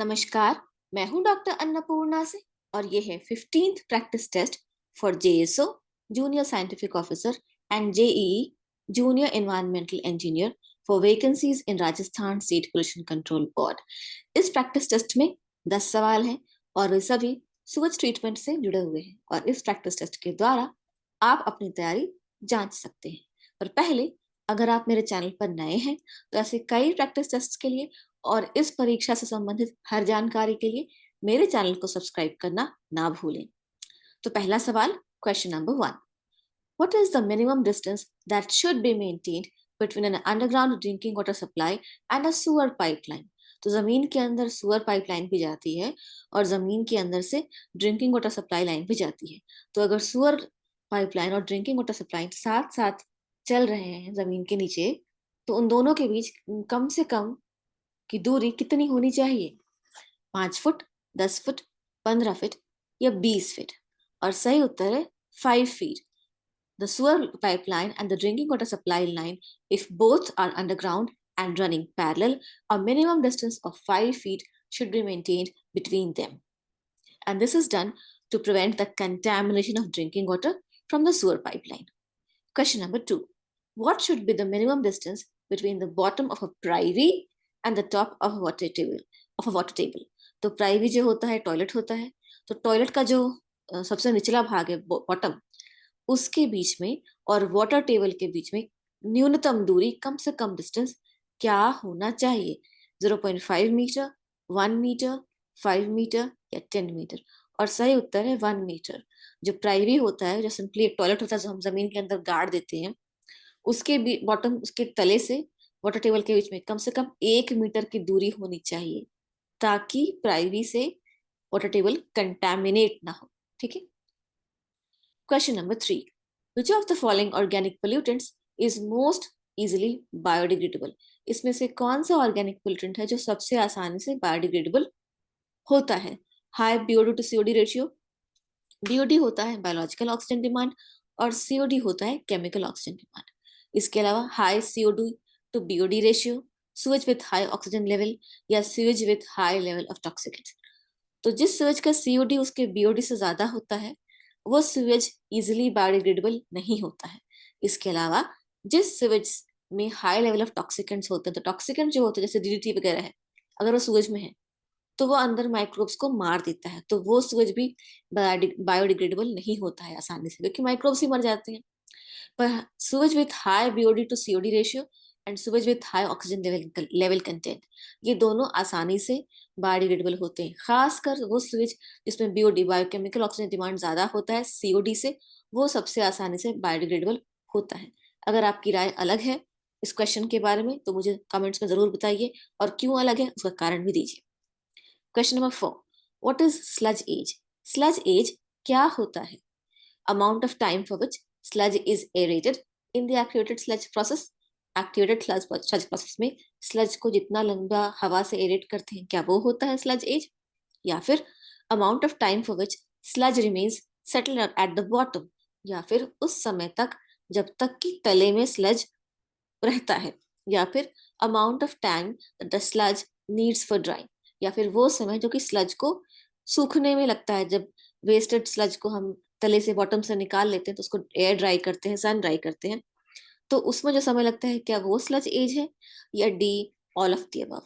नमस्कार, मैं हूं डॉक्टर अन्नपूर्णा से और ये है 15th practice test for JSO junior scientific officer and JEE junior environmental engineer for vacancies in Rajasthan state pollution control board. इस प्रैक्टिस टेस्ट में 10 सवाल हैं और वे सभी सुवच ट्रीटमेंट से जुड़े हुए हैं और इस प्रैक्टिस टेस्ट के द्वारा आप अपनी तैयारी जांच सकते हैं। पर पहले, अगर आप मेरे चैनल पर नए हैं तो ऐसे कई प्रैक्टिस टेस्ट के लिए और इस परीक्षा से संबंधित हर जानकारी के लिए मेरे चैनल को सब्सक्राइब करना ना भूलें। तो पहला सवाल, question number 1। What is the minimum distance that should be maintained between an underground drinking water supply and a sewer pipeline? तो जमीन के अंदर सुअर पाइपलाइन भी जाती है और जमीन के अंदर से ड्रिंकिंग वाटर सप्लाई लाइन भी जाती है। तो अगर सुअर पाइपलाइन और ड्रिंकिंग वाटर सप्लाई साथ साथ चल रहे हैं जमीन के नीचे, तो उन दोनों के बीच कम से कम की दूरी कितनी होनी चाहिए? 5 फुट, 10 फुट, 15 फीट या 20 फीट? और सही उत्तर है 5 feet. The sewer pipeline and the drinking water supply line, if both are underground and running parallel, a minimum distance of 5 feet should be maintained between them. And this is done to prevent the contamination of drinking water from the sewer pipeline. Question number 2. What should be the minimum distance between the bottom of a privy and the top of a water table? तो privy जो होता है toilet होता है, तो toilet का जो सबसे निचला भाग है बॉटम, उसके बीच में और वाटर टेबल के बीच में न्यूनतम दूरी, कम से कम डिस्टेंस क्या होना चाहिए? 0.5 मीटर, 1 मीटर, 5 मीटर या 10 मीटर? और सही उत्तर है 1 मीटर। जो प्राइवी होता है, जो सिंपली एक टॉयलेट होता है जो हम जमीन के अंदर गाड़ देते हैं, उसके भी बॉटम, उसके तले से वाटर टेबल के बीच में कम से कम 1 मीटर की दूरी होनी चाहिए ताकि प्राइवी से वाटर टेबल कंटेमिनेट ना हो। ठीक है। Question number 3। Which of the following organic pollutants is most easily biodegradable? इसमें से कौन सा ऑर्गेनिक पोल्यूटेंट है जो सबसे आसानी से बायोडिग्रेडेबल होता है? High BOD to COD ratio. BOD होता है बायोलॉजिकल ऑक्सीजन डिमांड और सीओडी होता है केमिकल ऑक्सीजन डिमांड। इसके अलावा high COD to BOD ratio, sewage with high oxygen level या sewage with high level of toxicants. तो जिस सुएज का सीओडी उसके बीओडी से ज्यादा होता है वो सुएज इजिली बायोडिग्रेडेबल नहीं होता है। इसके अलावा जिस सुएज में हाई लेवल ऑफ टॉक्सिकेंट्स होते हैं, तो टॉक्सिकेंट जो होते हैं जैसे डीडीटी वगैरह है, अगर वो सुएज में है तो वो अंदर माइक्रोब्स को मार देता है, तो वो सुएज भी बायोडिग्रेडेबल नहीं होता है आसानी से, क्योंकि माइक्रोब्स ही मर जाते हैं। पर sewage with high BOD to COD ratio and sewage with high oxygen level content, ये दोनों आसानी से बायोडिग्रेडेबल होते हैं। खासकर वो स्विच जिसमें बीओडी बायोकेमिकल ऑक्सीजन डिमांड ज्यादा होता है सीओडी से, वो सबसे आसानी से बायोडिग्रेडेबल होता है। अगर आपकी राय अलग है इस क्वेश्चन के बारे में तो मुझे कमेंट्स में जरूर बताइए और क्यों अलग है उसका कारण भी दीजिए। Question number 4। What is sludge age? Sludge age क्या होता है? Amount of time for which sludge is aerated in the activated sludge process. Activated sludge process में स्लज को जितना लंबा हवा से एरेट करते हैं, क्या वो होता है स्लज एज? या फिर amount of time for which sludge remains settled at the bottom, या फिर उस समय तक जब तक कि तले में स्लज रहता है, या फिर amount of time the sludge needs for drawing, या फिर वो समय जो कि स्लज को सूखने में लगता है। जब वेस्टेड स्लज को हम तले से बॉटम से निकाल लेते हैं तो उसको एयर ड्राई करते हैं, सन ड्राई करते हैं, तो उसमें जो समय लगता है क्या वो स्लज एज है? या D, all of the above?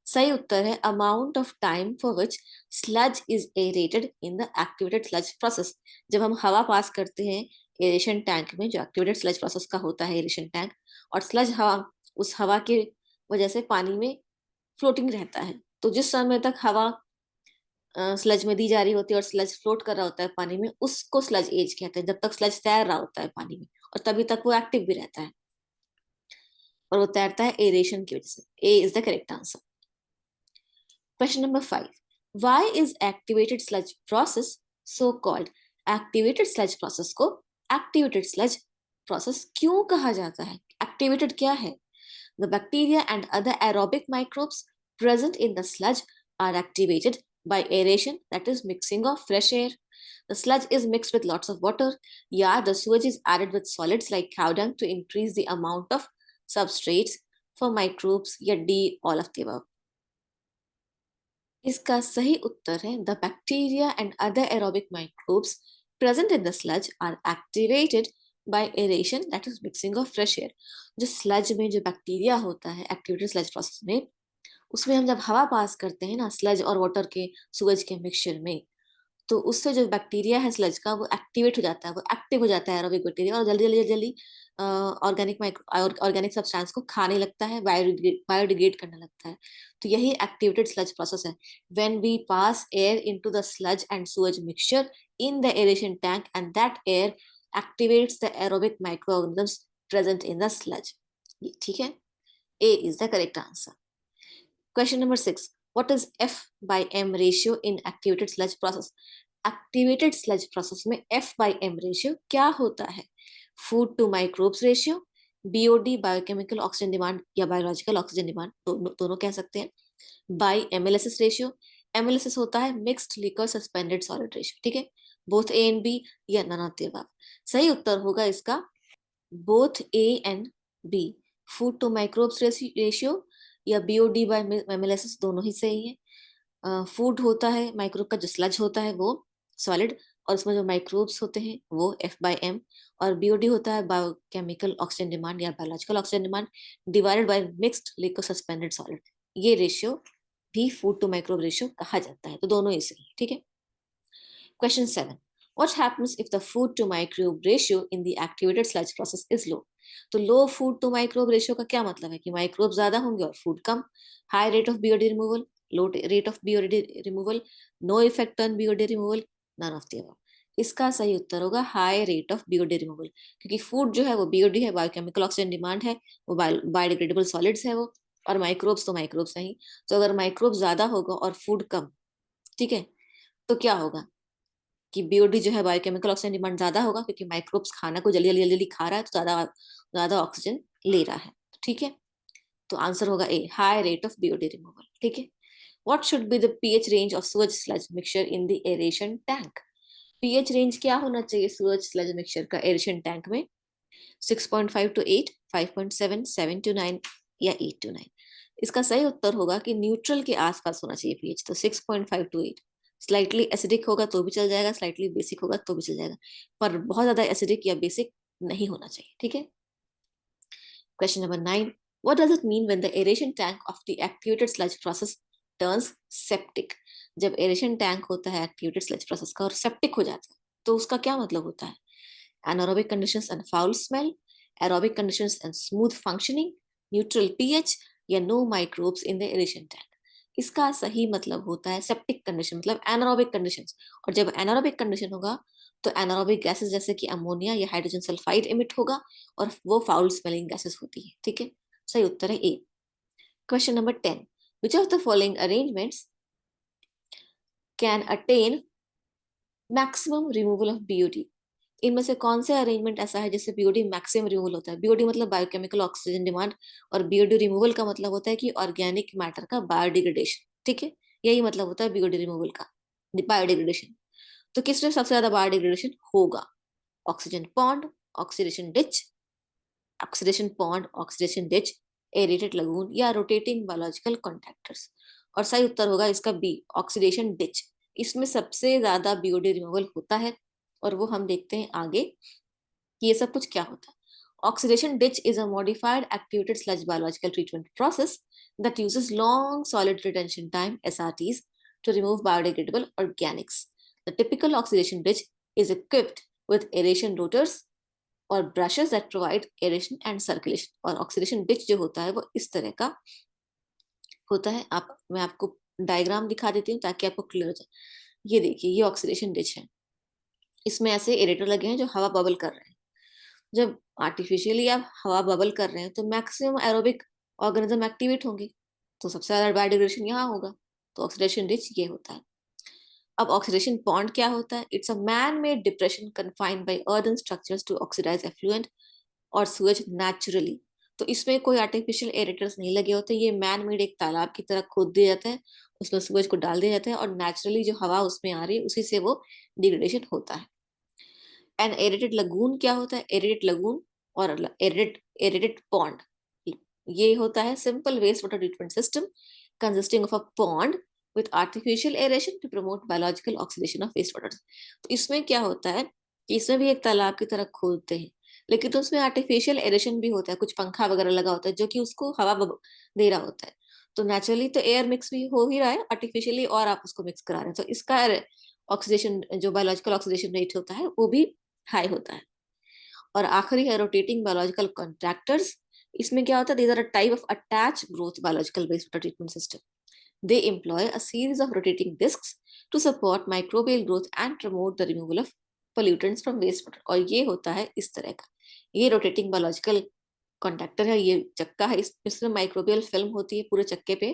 सही उत्तर है amount of time for which sludge is aerated in the activated sludge process. जब हम हवा पास करते हैं एरेशन टैंक में, जो एक्टिवेटेड स्लज प्रोसेस का होता है एरेशन टैंक, और स्लज हवा, उस हवा के वजह से पानी में फ्लोटिंग रहता है, तो जिस समय तक हवा स्लज में दी जा रही होती है और स्लज फ्लोट कर रहा होता है पानी में, उसको स्लज एज कहते हैं। जब तक स्लज तैर रहा होता है पानी में और तभी तक वो एक्टिव भी रहता है और वो तैरता है एरेशन की वजह से। A is the correct answer. Question number 5। Why is activated sludge process so called? Activated sludge process को एक्टिवेटेड स्लज प्रोसेस क्यों कहा जाता है? एक्टिवेटेड क्या है? The bacteria and other aerobic microbes present in the sludge are activated by aeration, that is mixing of fresh air. The sludge is mixed with lots of water. Yeah, the sewage is added with solids like cow dung to increase the amount of substrates for microbes. Yeah, D, all of the above. इसका सही उत्तर है the bacteria and other aerobic microbes present in the sludge are activated by aeration, that is mixing of fresh air. जो sludge में जो bacteria होता है activated sludge process में, उसमें हम जब हवा पास करते हैं ना स्लज और वाटर के सूरज के मिक्सचर में, तो उससे जो बैक्टीरिया है स्लज का वो एक्टिवेट हो जाता है, वो एक्टिव हो जाता है एरोबिक बैक्टीरिया, और जल्दी जल्दी जल्दी ऑर्गेनिक सब्सटेंस को खाने लगता है, बायोडिग्रेड करने लगता है। तो यही एक्टिवेटेड स्लज प्रोसेस है। When we pass air into the sludge and सूरज mixture in the aeration tank and that air activates the aerobic microorganisms present in the sludge. ठीक है, A is the correct answer. Question number 6. What is F by M ratio in activated sludge process? Activated sludge process में F by M ratio क्या होता है? Food to microbes ratio, BOD biochemical oxygen demand या biological oxygen demand, दोनों कह सकते हैं। By MLSS ratio, MLSS होता है mixed liquor suspended solid ratio, ठीक है? Both A and B या none of the above। सही उत्तर होगा इसका both A and B। Food to microbes ratio या BOD बाय एमएलएसएस दोनों ही सही है। फूड होता है माइक्रोब का, जो स्लज होता है वो सॉलिड, और उसमें जो माइक्रोब्स होते हैं वो F बाय M, और BOD होता है बायोकेमिकल ऑक्सीजन डिमांड या biological oxygen demand divided by mixed liquid suspended solid. ये रेशियो भी फूड टू माइक्रोब रेशियो कहा जाता है, तो दोनों ही सही है। ठीक है, question 7। What happens if the food to microbe ratio in the activated sludge process is low? तो low food to microbe ratio का क्या मतलब है कि माइक्रोब ज्यादा होंगे और फूड कम। High rate of BOD removal, low rate of BOD removal, no effect on BOD removal, none of the above. इसका सही उत्तर होगा high rate of BOD removal, क्योंकि फूड जो है वो बीओडी है, बायोकेमिकल ऑक्सीजन डिमांड है, वो बायोडिग्रेडेबल सॉलिड्स है वो, और माइक्रोब्स तो माइक्रोब्स नहीं। तो अगर माइक्रोब ज्यादा होगा और फूड कम, ठीक है, तो क्या होगा कि बीओडी जो है बायोकेमिकल ऑक्सीजन डिमांड ज्यादा होगा, क्योंकि माइक्रोब्स खाना को जल्दी जल्दी जल्दी खा रहा है, तो ज्यादा ज्यादा ऑक्सीजन ले रहा है। ठीक है, तो आंसर होगा A, high rate of BOD removal. ठीक है, what should be the pH range of सूरज sludge mixture in the aeration tank? PH range क्या होना चाहिए सूरज स्लज मिक्सचर का एरेशन टैंक में? 6.5 टू 8, 5.7, 7 टू 9 या 8 टू 9? इसका सही उत्तर होगा कि न्यूट्रल के आसपास होना चाहिए पीएच, तो 6.5 टू 8। स्लाइटली एसिडिक होगा तो भी चल जाएगा, स्लाइटली बेसिक होगा तो भी चल जाएगा, पर बहुत ज्यादा एसिडिक या बेसिक नहीं होना चाहिए। ठीक है, question number 9। What does it mean when the aeration tank of the activated sludge process turns septic? जब एरेशन टैंक होता है एक्टिवेटेड स्लज प्रोसेस का और सेप्टिक हो जाता है, तो उसका क्या मतलब होता है? anaerobic conditions and foul smell, aerobic conditions and smooth functioning, neutral pH या no microbes in the aeration tank? इसका सही मतलब होता है सेप्टिक कंडीशन, मतलब एनारोबिक कंडीशंस। और जब एनारोबिक कंडीशन होगा तो एनारोबिक गैसेस जैसे कि अमोनिया या हाइड्रोजन सल्फाइड इमिट होगा, और वो फाउल स्मेलिंग गैसेस होती है। ठीक है, सही उत्तर है A. Question number 10। Which of the following arrangements can attain maximum removal of BOD? इनमें से कौन से अरेंजमेंट ऐसा है जिससे बीओडी मैक्सिमम रिमूवल होता है? बीओडी मतलब बायोकेमिकल ऑक्सीजन डिमांड, और बीओडी रिमूवल का मतलब होता है कि ऑर्गेनिक मैटर का बायोडिग्रेडेशन। ठीक है, यही मतलब होता है बीओडी रिमूवल का, बायोडिग्रेडेशन। तो किसमें सबसे ज्यादा बायोडिग्रेडेशन होगा? Oxygen pond, oxidation ditch, oxidation pond, oxidation ditch, aerated lagoon या रोटेटिंग बायोलॉजिकल कॉन्ट्रैक्टर्स। और सही उत्तर होगा इसका बी, ऑक्सीडेशन डिच। इसमें सबसे ज्यादा बीओडी रिमूवल होता है, और वो हम देखते हैं आगे कि ये सब कुछ क्या होता है। Oxidation ditch is a modified activated sludge biological treatment process that uses long solid retention time (SRTs) to remove biodegradable organics. The typical oxidation ditch is equipped with aeration rotors or brushes that provide aeration and circulation. और oxidation ditch जो होता है वो इस तरह का होता है। मैं आपको डायग्राम दिखा देती हूँ ताकि आपको क्लियर हो जाए। ये देखिए, ये ऑक्सीडेशन डिच है, इसमें ऐसे एरेटर लगे हैं जो हवा बबल कर रहे हैं। जब आर्टिफिशियली आप हवा बबल कर रहे हैं तो मैक्सिमम एरोबिक ऑर्गेनिज्म एक्टिवेट होंगे, तो सबसे ज्यादा बायोडिग्रेडेशन यहाँ होगा, तो ऑक्सीडेशन रिच ये होता है। अब ऑक्सीडेशन पॉन्ड क्या होता है? It's a man made depression confined by earthen structures to oxidize effluent और सुएज नेचुरली। तो इसमें कोई आर्टिफिशियल एरेटर्स नहीं लगे होते, ये मैन मेड एक तालाब की तरह खोद दिया जाता है, उसमें सुएज को डाल दिया जाता है, और नेचुरली जो हवा उसमें आ रही है उसी से वो डिग्रेडेशन होता है। एन एरेटेड लगून क्या होता है? एरेटेड लगून और एरेटेड पॉन्ड, ये होता है simple waste water treatment system consisting of a pond with artificial aeration to promote biological oxidation of wastewater. तो इसमें क्या होता है कि इसमें भी एक तालाब की तरह खोदते हैं, लेकिन तो उसमें आर्टिफिशियल एरेशन भी होता है, कुछ पंखा वगैरह लगा होता है जो कि उसको हवा दे रहा होता है। तो नेचुरली तो एयर मिक्स भी हो ही रहा है, आर्टिफिशियली और आप उसको मिक्स करा रहे हैं, तो इसका ऑक्सीडेशन, जो बायोलॉजिकल ऑक्सीडेशन रेट होता है वो भी हाई होता है। और आखिरी है रोटेटिंग बायोलॉजिकल कॉन्ट्रैक्टर्स। इसमें क्या होता है, these are a type of attach growth biological waste water treatment system. They employ a series of rotating discs to support microbial growth and promote the removal of pollutants from waste water. और ये होता है इस तरह का, ये rotating biological contractor है, ये चक्का है, इसमें माइक्रोबियल फिल्म होती है पूरे चक्के पे,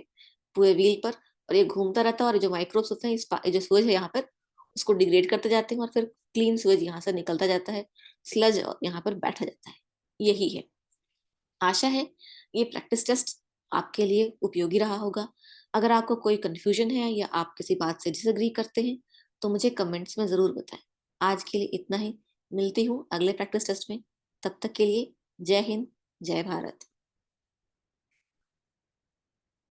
पूरे व्हील पर, और ये घूमता रहता है, और जो माइक्रोब्स होते हैं ये जो सूरज है यहाँ पर, उसको डिग्रेड करते जाते हैं, और फिर क्लीन सूरज यहाँ से निकलता जाता है, स्लज यहाँ पर बैठा जाता है। यही है। आशा है ये प्रैक्टिस टेस्ट आपके लिए उपयोगी रहा होगा। अगर आपको कोई कंफ्यूजन है या आप किसी बात से डिसएग्री करते हैं तो मुझे कमेंट्स में जरूर बताएं। आज के लिए इतना ही, मिलती हूँ अगले प्रैक्टिस टेस्ट में। तब तक के लिए जय हिंद, जय भारत।